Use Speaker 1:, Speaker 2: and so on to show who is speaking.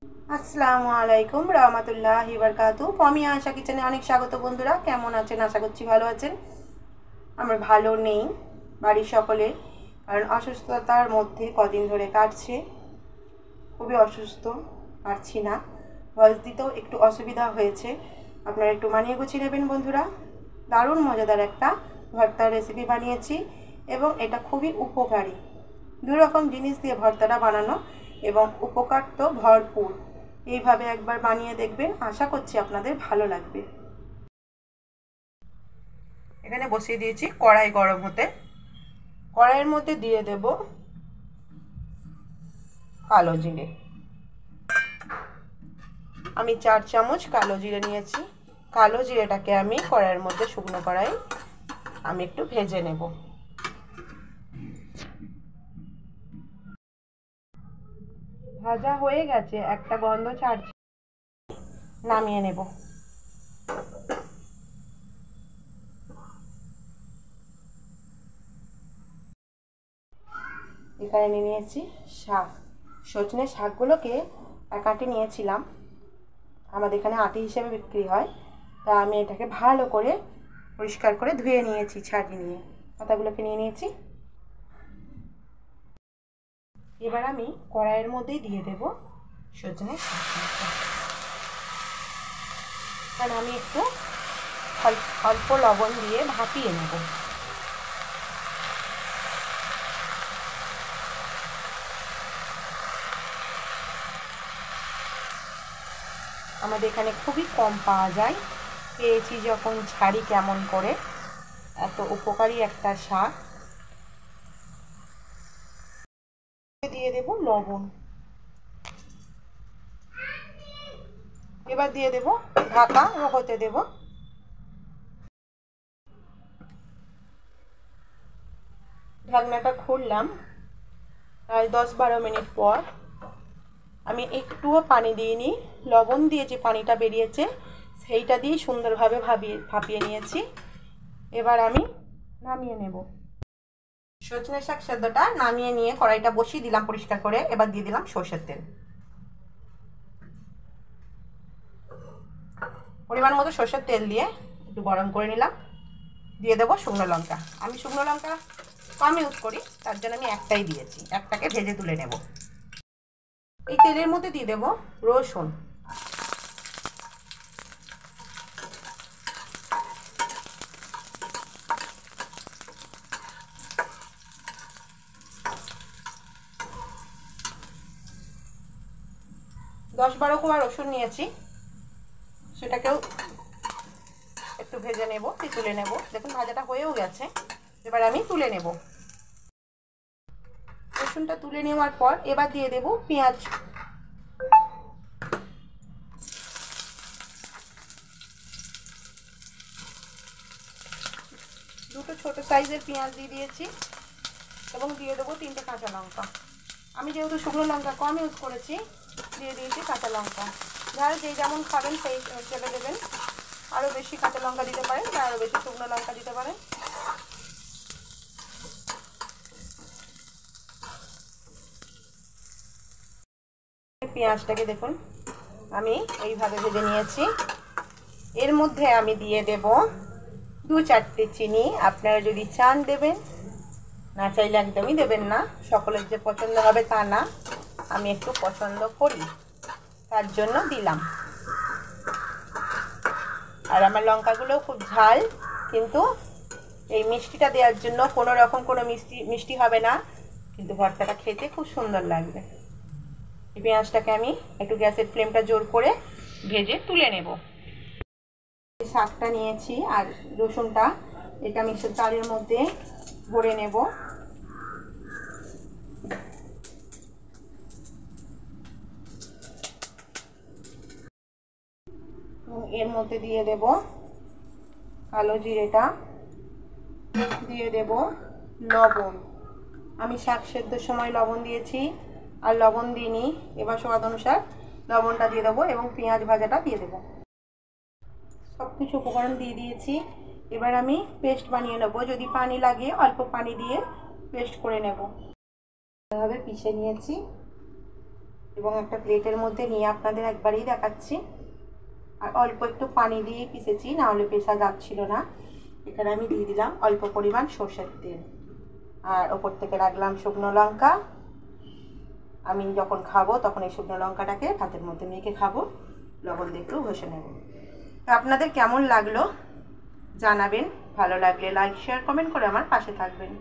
Speaker 1: আসসালামু আলাইকুম রহমতুল্লাহি বারকাতু। আমি আশা কিচেনে অনেক স্বাগত। বন্ধুরা কেমন আছেন? আশা করছি ভালো আছেন। আমরা ভালো নেই বাড়ির সকলে, কারণ অসুস্থতার মধ্যে কদিন ধরে কাটছে। খুবই অসুস্থ, পারছি না, ভয়েস দিতেও একটু অসুবিধা হয়েছে। আপনারা একটু মানিয়ে গুছিয়ে নেবেন বন্ধুরা। দারুণ মজাদার একটা ভর্তার রেসিপি বানিয়েছি এবং এটা খুবই উপকারী। দু রকম জিনিস দিয়ে ভর্তাটা বানানো এবং উপকার তো ভরপুর। এইভাবে একবার বানিয়ে দেখবেন, আশা করছি আপনাদের ভালো লাগবে। এখানে বসিয়ে দিয়েছি কড়াই গরম হতে। কড়াইয়ের মধ্যে দিয়ে দেব কালো জিরে। আমি 4 চামচ কালো জিরে নিয়েছি। কালো জিরেটাকে আমি কড়াইয়ের মধ্যে, শুকনো কড়াই, আমি একটু ভেজে নেব। ভাজা হয়ে গেছে, একটা গন্ধ ছাড়ছে, নামিয়ে নেব। এখানে নিয়েছি শাক, সজনে শাকগুলোকে এক আঁটি নিয়েছিলাম। আমাদের এখানে আঁটি হিসেবে বিক্রি হয়, তা আমি এটাকে ভালো করে পরিষ্কার করে ধুয়ে নিয়েছি, ছাড়িয়ে নিয়ে পাতাগুলোকে নিয়ে নিয়েছি। এবার আমি কড়াইয়ের মধ্যেই দিয়ে দেব সজনে শাকটা। কারণ আমি একটু অল্প লবণ দিয়ে ভাপিয়ে নেব। আমাদের এখানে খুবই কম পাওয়া যায়, পেয়েছি যখন ছাড়ি কেমন করে। এত উপকারী একটা শাক। দিয়ে দেব লবণ। এবার দিয়ে দেব ঢাকা হতে দেব। ঢাকনাটা খুললাম প্রায় 10-12 মিনিট পর। আমি একটুও পানি দিইনি, লবণ দিয়ে যে পানিটা বেরিয়েছে সেইটা দিয়ে সুন্দরভাবে ভাপিয়ে নিয়েছি। এবার আমি নামিয়ে নেব। সজনে শাক সেদ্ধটা নামিয়ে নিয়ে কড়াইটা বসিয়ে দিলাম পরিষ্কার করে। এবার দিয়ে দিলাম সর্ষের তেল, পরিমাণ মতো সর্ষের তেল দিয়ে একটু গরম করে নিলাম। দিয়ে দেবো শুকনো লঙ্কা। আমি শুকনো লঙ্কা কম ইউজ করি, তার জন্য আমি একটাই দিয়েছি, একটাকে ভেজে তুলে নেব। এই তেলের মধ্যে দিয়ে দেব রসুন। দশ 12 কোয়া রসুন নিয়েছি, সেটাকেও একটু ভেজে নেব, তুলে নেব। দেখুন ভাজাটা হয়েও গেছে, এবার আমি তুলে নেব। রসুনটা তুলে নেওয়ার পর এবার দিয়ে দেব পেঁয়াজ। দুটো ছোট সাইজের পেঁয়াজ দিয়ে দিয়েছি এবং দিয়ে দেবো 3টে কাঁচা লঙ্কা। আমি যেহেতু শুকনো লঙ্কা কম ইউজ করেছি, দিয়ে দিয়েছি কাঁচা লঙ্কা। যারা যে যেমন খাবেন সেই হিসেবে দেবেন। আরও বেশি কাঁচা লঙ্কা দিতে পারেন বা আরও বেশি শুকনো লঙ্কা দিতে পারেন। পেঁয়াজটাকে দেখুন আমি এইভাবে ভেজে নিয়েছি। এর মধ্যে আমি দিয়ে দেব 2-4টে চিনি। আপনারা যদি চান দেবেন, না চাইলে একদমই দেবেন না। সকলের যে পছন্দ হবে তা না, আমি একটু পছন্দ করি, তার জন্য দিলাম। আর আমার লঙ্কাগুলো খুব ঝাল, কিন্তু এই মিষ্টিটা দেওয়ার জন্য কোনো রকম কোনো মিষ্টি হবে না, কিন্তু ভর্তাটা খেতে খুব সুন্দর লাগবে। এই পেঁয়াজটাকে আমি একটু গ্যাসের ফ্লেমটা জোর করে ভেজে তুলে নেব। শাকটা নিয়েছি আর রসুনটা, এটা মিক্সার জারের মধ্যে ভরে নেব। এর মধ্যে দিয়ে দেব কালো জিরেটা, দিয়ে দেব লবণ। আমি শাক সেদ্ধর সময় লবণ দিয়েছি আর লবণ দিইনি, এবার স্বাদ অনুসার লবণটা দিয়ে দেবো এবং পেঁয়াজ ভাজাটা দিয়ে দেবো। সব কিছু উপকরণ দিয়ে দিয়েছি। এবার আমি পেস্ট বানিয়ে নেব। যদি পানি লাগে অল্প পানি দিয়ে পেস্ট করে নেব। এভাবে পিষে নিয়েছি। এবং একটা প্লেটের মধ্যে নিয়ে আপনাদের একবারেই দেখাচ্ছি। আর অল্প একটু পানি দিয়ে পিষেছি, নাহলে পেশা যাচ্ছিল না। এখানে আমি দিয়ে দিলাম অল্প পরিমাণ সর্ষের তেল, আর ওপর থেকে রাখলাম শুকনো লঙ্কা। আমি যখন খাবো তখন এই শুকনো লঙ্কাটাকে ভাতের মধ্যে মেখে খাবো, লবণ দিয়ে একটু ঘষে নেব। তো আপনাদের কেমন লাগলো জানাবেন, ভালো লাগলে লাইক শেয়ার কমেন্ট করে আমার পাশে থাকবেন।